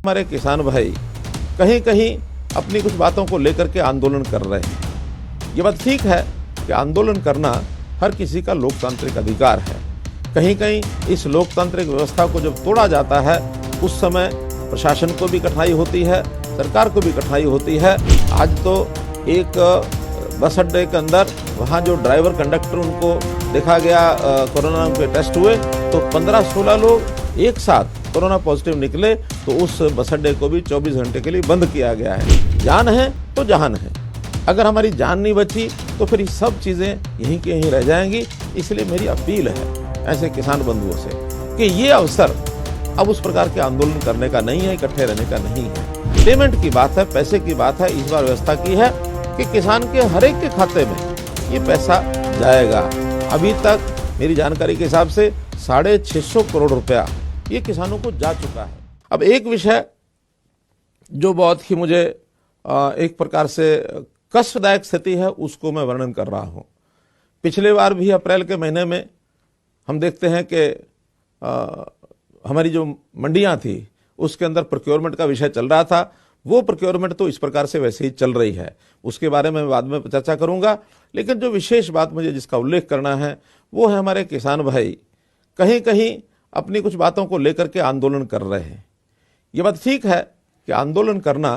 हमारे किसान भाई कहीं कहीं अपनी कुछ बातों को लेकर के आंदोलन कर रहे हैं। ये बात ठीक है कि आंदोलन करना हर किसी का लोकतांत्रिक अधिकार है। कहीं कहीं इस लोकतांत्रिक व्यवस्था को जब तोड़ा जाता है उस समय प्रशासन को भी कठिनाई होती है, सरकार को भी कठिनाई होती है। आज तो एक बस अड्डे के अंदर वहाँ जो ड्राइवर कंडक्टर उनको देखा गया कोरोना के टेस्ट हुए तो 15-16 लोग एक साथ कोरोना पॉजिटिव निकले, तो उस बस अड्डे को भी 24 घंटे के लिए बंद किया गया है। जान है तो जहान है। अगर हमारी जान नहीं बची तो फिर ये सब चीज़ें यहीं के यहीं रह जाएंगी। इसलिए मेरी अपील है ऐसे किसान बंधुओं से कि ये अवसर अब उस प्रकार के आंदोलन करने का नहीं है, इकट्ठे रहने का नहीं है। पेमेंट की बात है, पैसे की बात है। इस बार व्यवस्था की है कि किसान के हर एक के खाते में ये पैसा जाएगा। अभी तक मेरी जानकारी के हिसाब से 650 करोड़ रुपया ये किसानों को जा चुका है। अब एक विषय जो बहुत ही मुझे एक प्रकार से कष्टदायक स्थिति है उसको मैं वर्णन कर रहा हूं। पिछले बार भी अप्रैल के महीने में हम देखते हैं कि हमारी जो मंडियां थी उसके अंदर प्रोक्योरमेंट का विषय चल रहा था। वो प्रोक्योरमेंट तो इस प्रकार से वैसे ही चल रही है, उसके बारे में बाद में चर्चा करूंगा। लेकिन जो विशेष बात मुझे जिसका उल्लेख करना है वो है हमारे किसान भाई कहीं कहीं अपनी कुछ बातों को लेकर के आंदोलन कर रहे हैं। ये बात ठीक है कि आंदोलन करना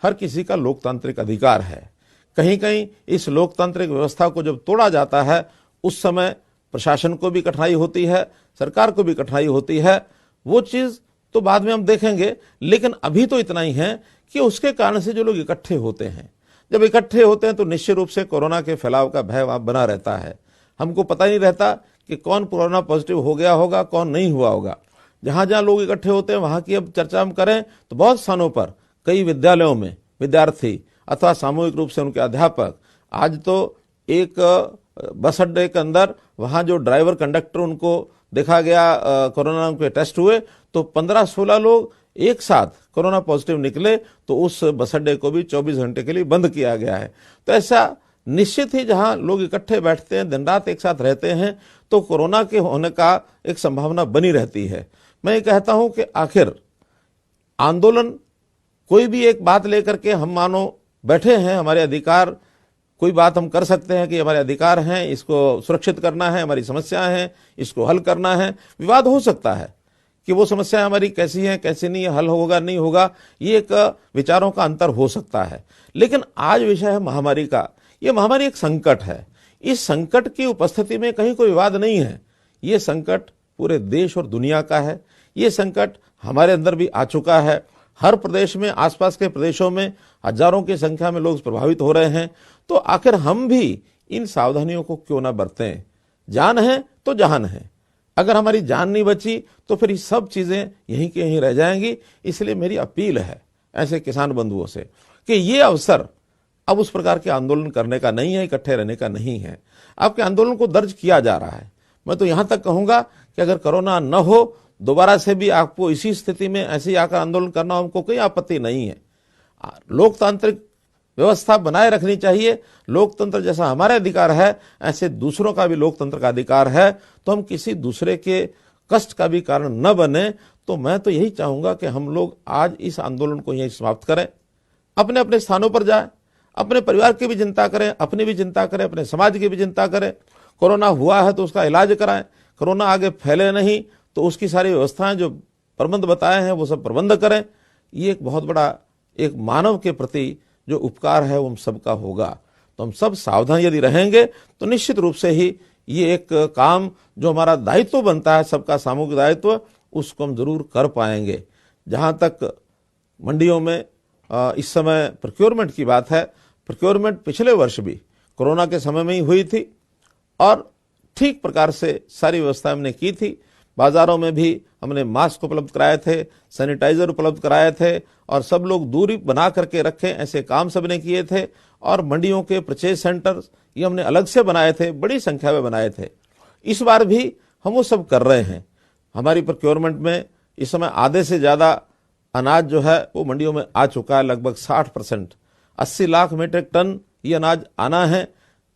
हर किसी का लोकतांत्रिक अधिकार है। कहीं कहीं इस लोकतांत्रिक व्यवस्था को जब तोड़ा जाता है उस समय प्रशासन को भी कठिनाई होती है, सरकार को भी कठिनाई होती है। वो चीज़ तो बाद में हम देखेंगे, लेकिन अभी तो इतना ही है कि उसके कारण से जो लोग इकट्ठे होते हैं, जब इकट्ठे होते हैं तो निश्चित रूप से कोरोना के फैलाव का भय वहाँ बना रहता है। हमको पता नहीं रहता कि कौन कोरोना पॉजिटिव हो गया होगा, कौन नहीं हुआ होगा। जहाँ जहाँ लोग इकट्ठे होते हैं वहाँ की अब चर्चा हम करें तो बहुत स्थानों पर कई विद्यालयों में विद्यार्थी अथवा सामूहिक रूप से उनके अध्यापक, आज तो एक बस अड्डे के अंदर वहाँ जो ड्राइवर कंडक्टर उनको देखा गया कोरोना के टेस्ट हुए तो 15-16 लोग एक साथ कोरोना पॉजिटिव निकले, तो उस बस अड्डे को भी 24 घंटे के लिए बंद किया गया है। तो ऐसा निश्चित ही जहां लोग इकट्ठे बैठते हैं, दिन रात एक साथ रहते हैं, तो कोरोना के होने का एक संभावना बनी रहती है। मैं ये कहता हूं कि आखिर आंदोलन कोई भी एक बात लेकर के हम मानो बैठे हैं, हमारे अधिकार कोई बात हम कर सकते हैं कि हमारे अधिकार हैं, इसको सुरक्षित करना है, हमारी समस्याएं हैं, इसको हल करना है। विवाद हो सकता है कि वो समस्याएं हमारी कैसी हैं, कैसी नहीं है, हल होगा नहीं होगा, ये एक विचारों का अंतर हो सकता है। लेकिन आज विषय है महामारी का। ये महामारी एक संकट है। इस संकट की उपस्थिति में कहीं कोई विवाद नहीं है। ये संकट पूरे देश और दुनिया का है। ये संकट हमारे अंदर भी आ चुका है। हर प्रदेश में, आसपास के प्रदेशों में हजारों की संख्या में लोग प्रभावित हो रहे हैं। तो आखिर हम भी इन सावधानियों को क्यों ना बरतें। जान है तो जहान है। अगर हमारी जान नहीं बची तो फिर ये सब चीजें यहीं के यहीं रह जाएंगी। इसलिए मेरी अपील है ऐसे किसान बंधुओं से कि ये अवसर अब उस प्रकार के आंदोलन करने का नहीं है, इकट्ठे रहने का नहीं है। आपके आंदोलन को दर्ज किया जा रहा है। मैं तो यहां तक कहूंगा कि अगर कोरोना न हो, दोबारा से भी आपको इसी स्थिति में ऐसे ही आकर आंदोलन करना, हमको कोई आपत्ति नहीं है। लोकतांत्रिक व्यवस्था बनाए रखनी चाहिए। लोकतंत्र जैसा हमारे अधिकार है, ऐसे दूसरों का भी लोकतंत्र का अधिकार है। तो हम किसी दूसरे के कष्ट का भी कारण न बने। तो मैं तो यही चाहूंगा कि हम लोग आज इस आंदोलन को यहीं समाप्त करें, अपने अपने स्थानों पर जाएं, अपने परिवार की भी चिंता करें, अपनी भी चिंता करें, अपने समाज की भी चिंता करें। कोरोना हुआ है तो उसका इलाज कराएं। कोरोना आगे फैले नहीं तो उसकी सारी व्यवस्थाएं जो प्रबंध बताए हैं वो सब प्रबंध करें। ये एक बहुत बड़ा एक मानव के प्रति जो उपकार है वो हम सबका होगा। तो हम सब सावधान यदि रहेंगे तो निश्चित रूप से ही ये एक काम जो हमारा दायित्व बनता है, सबका सामूहिक दायित्व, उसको हम जरूर कर पाएंगे। जहां तक मंडियों में इस समय प्रोक्योरमेंट की बात है, प्रोक्योरमेंट पिछले वर्ष भी कोरोना के समय में ही हुई थी और ठीक प्रकार से सारी व्यवस्था हमने की थी। बाजारों में भी हमने मास्क उपलब्ध कराए थे, सैनिटाइजर उपलब्ध कराए थे और सब लोग दूरी बना करके रखें, ऐसे काम सबने किए थे। और मंडियों के परचेज सेंटर्स ये हमने अलग से बनाए थे, बड़ी संख्या में बनाए थे। इस बार भी हम वो सब कर रहे हैं। हमारी प्रोक्योरमेंट में इस समय आधे से ज़्यादा अनाज जो है वो मंडियों में आ चुका है, लगभग 60%। 80 लाख मीट्रिक टन ये अनाज आना है।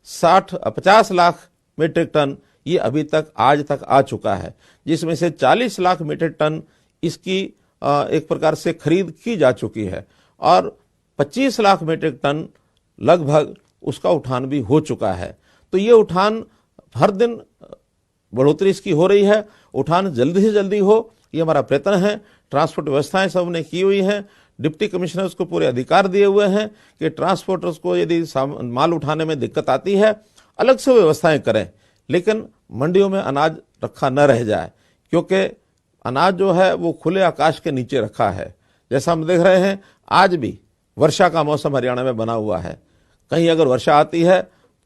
50 लाख मीट्रिक टन ये अभी तक आज तक आ चुका है, जिसमें से 40 लाख मीट्रिक टन इसकी एक प्रकार से खरीद की जा चुकी है और 25 लाख मीट्रिक टन लगभग उसका उठान भी हो चुका है। तो ये उठान हर दिन बढ़ोतरी इसकी हो रही है, उठान जल्दी से जल्दी हो, ये हमारा प्रयत्न है। ट्रांसपोर्ट व्यवस्थाएं सबने की हुई हैं, डिप्टी कमिश्नर्स को पूरे अधिकार दिए हुए हैं कि ट्रांसपोर्टर्स को यदि माल उठाने में दिक्कत आती है अलग से व्यवस्थाएं करें, लेकिन मंडियों में अनाज रखा न रह जाए, क्योंकि अनाज जो है वो खुले आकाश के नीचे रखा है। जैसा हम देख रहे हैं आज भी वर्षा का मौसम हरियाणा में बना हुआ है, कहीं अगर वर्षा आती है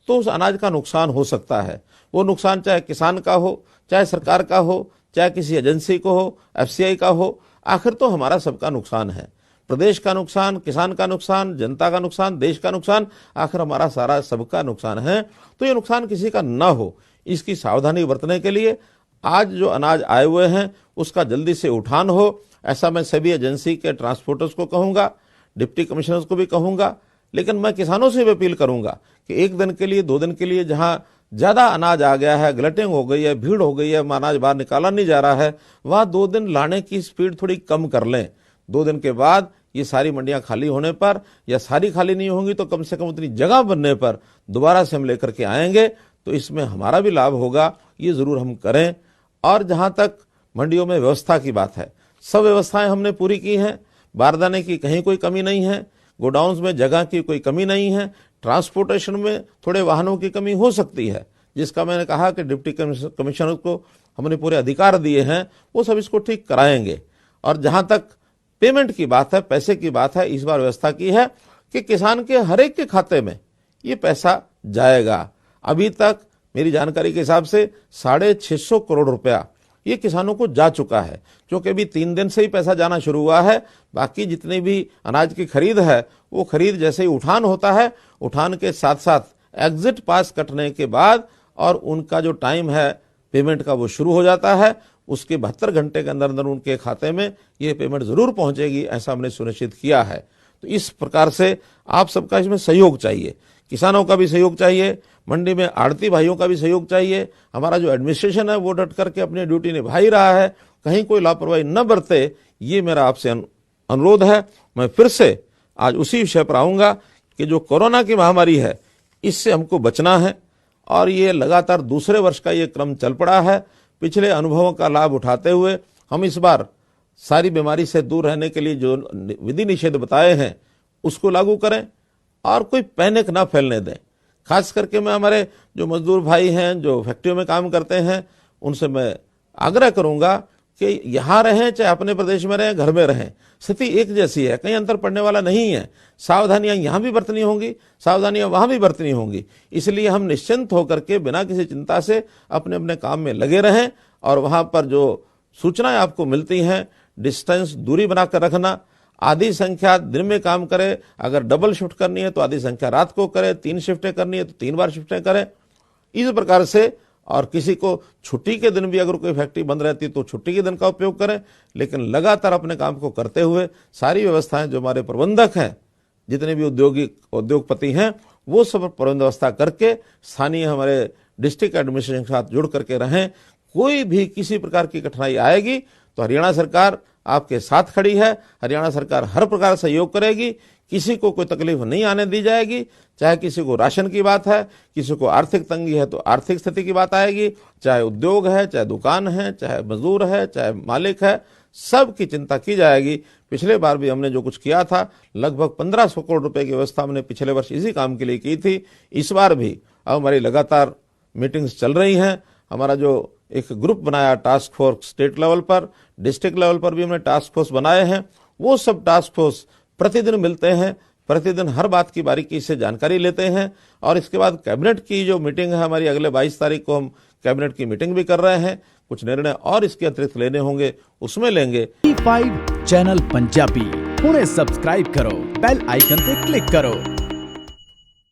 तो उस अनाज का नुकसान हो सकता है। वो नुकसान चाहे किसान का हो, चाहे सरकार का हो, चाहे किसी एजेंसी को हो, एफसीआई का हो, आखिर तो हमारा सबका नुकसान है। प्रदेश का नुकसान, किसान का नुकसान, जनता का नुकसान, देश का नुकसान, आखिर हमारा सारा सबका नुकसान है। तो ये नुकसान किसी का न हो, इसकी सावधानी बरतने के लिए आज जो अनाज आए हुए हैं उसका जल्दी से उठान हो, ऐसा मैं सभी एजेंसी के ट्रांसपोर्टर्स को कहूंगा, डिप्टी कमिश्नर्स को भी कहूंगा। लेकिन मैं किसानों से भी अपील करूंगा कि एक दिन के लिए, 2 दिन के लिए जहां ज्यादा अनाज आ गया है, ग्लटिंग हो गई है, भीड़ हो गई है, अनाज बाहर निकाला नहीं जा रहा है, वहां 2 दिन लाने की स्पीड थोड़ी कम कर लें। 2 दिन के बाद ये सारी मंडियां खाली होने पर, या सारी खाली नहीं होंगी तो कम से कम उतनी जगह बनने पर दोबारा से हम लेकर के आएंगे, तो इसमें हमारा भी लाभ होगा। ये जरूर हम करें। और जहां तक मंडियों में व्यवस्था की बात है, सब व्यवस्थाएं हमने पूरी की हैं, बारदाने की कहीं कोई कमी नहीं है, गोडाउन्स में जगह की कोई कमी नहीं है, ट्रांसपोर्टेशन में थोड़े वाहनों की कमी हो सकती है, जिसका मैंने कहा कि डिप्टी कमिश्नर को हमने पूरे अधिकार दिए हैं, वो सब इसको ठीक कराएंगे। और जहां तक पेमेंट की बात है, पैसे की बात है, इस बार व्यवस्था की है कि किसान के हर एक के खाते में ये पैसा जाएगा। अभी तक मेरी जानकारी के हिसाब से 650 करोड़ रुपया ये किसानों को जा चुका है, क्योंकि अभी 3 दिन से ही पैसा जाना शुरू हुआ है। बाकी जितनी भी अनाज की खरीद है वो खरीद जैसे ही उठान होता है, उठान के साथ साथ एग्जिट पास कटने के बाद और उनका जो टाइम है पेमेंट का वो शुरू हो जाता है। उसके 72 घंटे के अंदर अंदर उनके खाते में ये पेमेंट जरूर पहुंचेगी, ऐसा हमने सुनिश्चित किया है। तो इस प्रकार से आप सबका इसमें सहयोग चाहिए, किसानों का भी सहयोग चाहिए, मंडी में आड़ती भाइयों का भी सहयोग चाहिए। हमारा जो एडमिनिस्ट्रेशन है वो डट करके अपनी ड्यूटी निभा ही रहा है, कहीं कोई लापरवाही न बरते, ये मेरा आपसे अनुरोध है। मैं फिर से आज उसी विषय पर आऊंगा कि जो कोरोना की महामारी है इससे हमको बचना है, और ये लगातार दूसरे वर्ष का ये क्रम चल पड़ा है। पिछले अनुभवों का लाभ उठाते हुए हम इस बार सारी बीमारी से दूर रहने के लिए जो विधि निषेध बताए हैं उसको लागू करें और कोई पैनिक ना फैलने दें। खास करके मैं हमारे जो मजदूर भाई हैं, जो फैक्ट्रियों में काम करते हैं, उनसे मैं आग्रह करूंगा कि यहाँ रहें चाहे अपने प्रदेश में रहें, घर में रहें, स्थिति एक जैसी है, कहीं अंतर पड़ने वाला नहीं है। सावधानियां यहाँ भी बरतनी होंगी, सावधानियां वहां भी बरतनी होंगी। इसलिए हम निश्चिंत होकर के बिना किसी चिंता से अपने अपने काम में लगे रहें, और वहां पर जो सूचनाएं आपको मिलती हैं, डिस्टेंस, दूरी बनाकर रखना, आधी संख्या दिन में काम करे, अगर डबल शिफ्ट करनी है तो आधी संख्या रात को करे, 3 शिफ्टें करनी है तो 3 बार शिफ्टें करें, इस प्रकार से। और किसी को छुट्टी के दिन भी अगर कोई फैक्ट्री बंद रहती तो छुट्टी के दिन का उपयोग करें, लेकिन लगातार अपने काम को करते हुए सारी व्यवस्थाएं जो हमारे प्रबंधक हैं, जितने भी उद्योगपति हैं, वो सब प्रबंध व्यवस्था करके स्थानीय हमारे डिस्ट्रिक्ट एडमिनिस्ट्रेशन के साथ जुड़ करके रहें। कोई भी किसी प्रकार की कठिनाई आएगी तो हरियाणा सरकार आपके साथ खड़ी है, हरियाणा सरकार हर प्रकार सहयोग करेगी, किसी को कोई तकलीफ नहीं आने दी जाएगी। चाहे किसी को राशन की बात है, किसी को आर्थिक तंगी है तो आर्थिक स्थिति की बात आएगी, चाहे उद्योग है, चाहे दुकान है, चाहे मजदूर है, चाहे मालिक है, सब की चिंता की जाएगी। पिछले बार भी हमने जो कुछ किया था, लगभग 1500 करोड़ रुपए की व्यवस्था हमने पिछले वर्ष इसी काम के लिए की थी। इस बार भी अब हमारी लगातार मीटिंग्स चल रही हैं। हमारा जो एक ग्रुप बनाया टास्क फोर्स स्टेट लेवल पर, डिस्ट्रिक्ट लेवल पर भी हमने टास्क फोर्स बनाए हैं। वो सब टास्क फोर्स प्रतिदिन मिलते हैं, प्रतिदिन हर बात की बारीकी से जानकारी लेते हैं। और इसके बाद कैबिनेट की जो मीटिंग है हमारी, अगले 22 तारीख को हम कैबिनेट की मीटिंग भी कर रहे हैं। कुछ निर्णय और इसके अतिरिक्त लेने होंगे, उसमें लेंगे। T5 चैनल पंजाबी हुणे सब्सक्राइब करो, बेल आइकन पे क्लिक करो।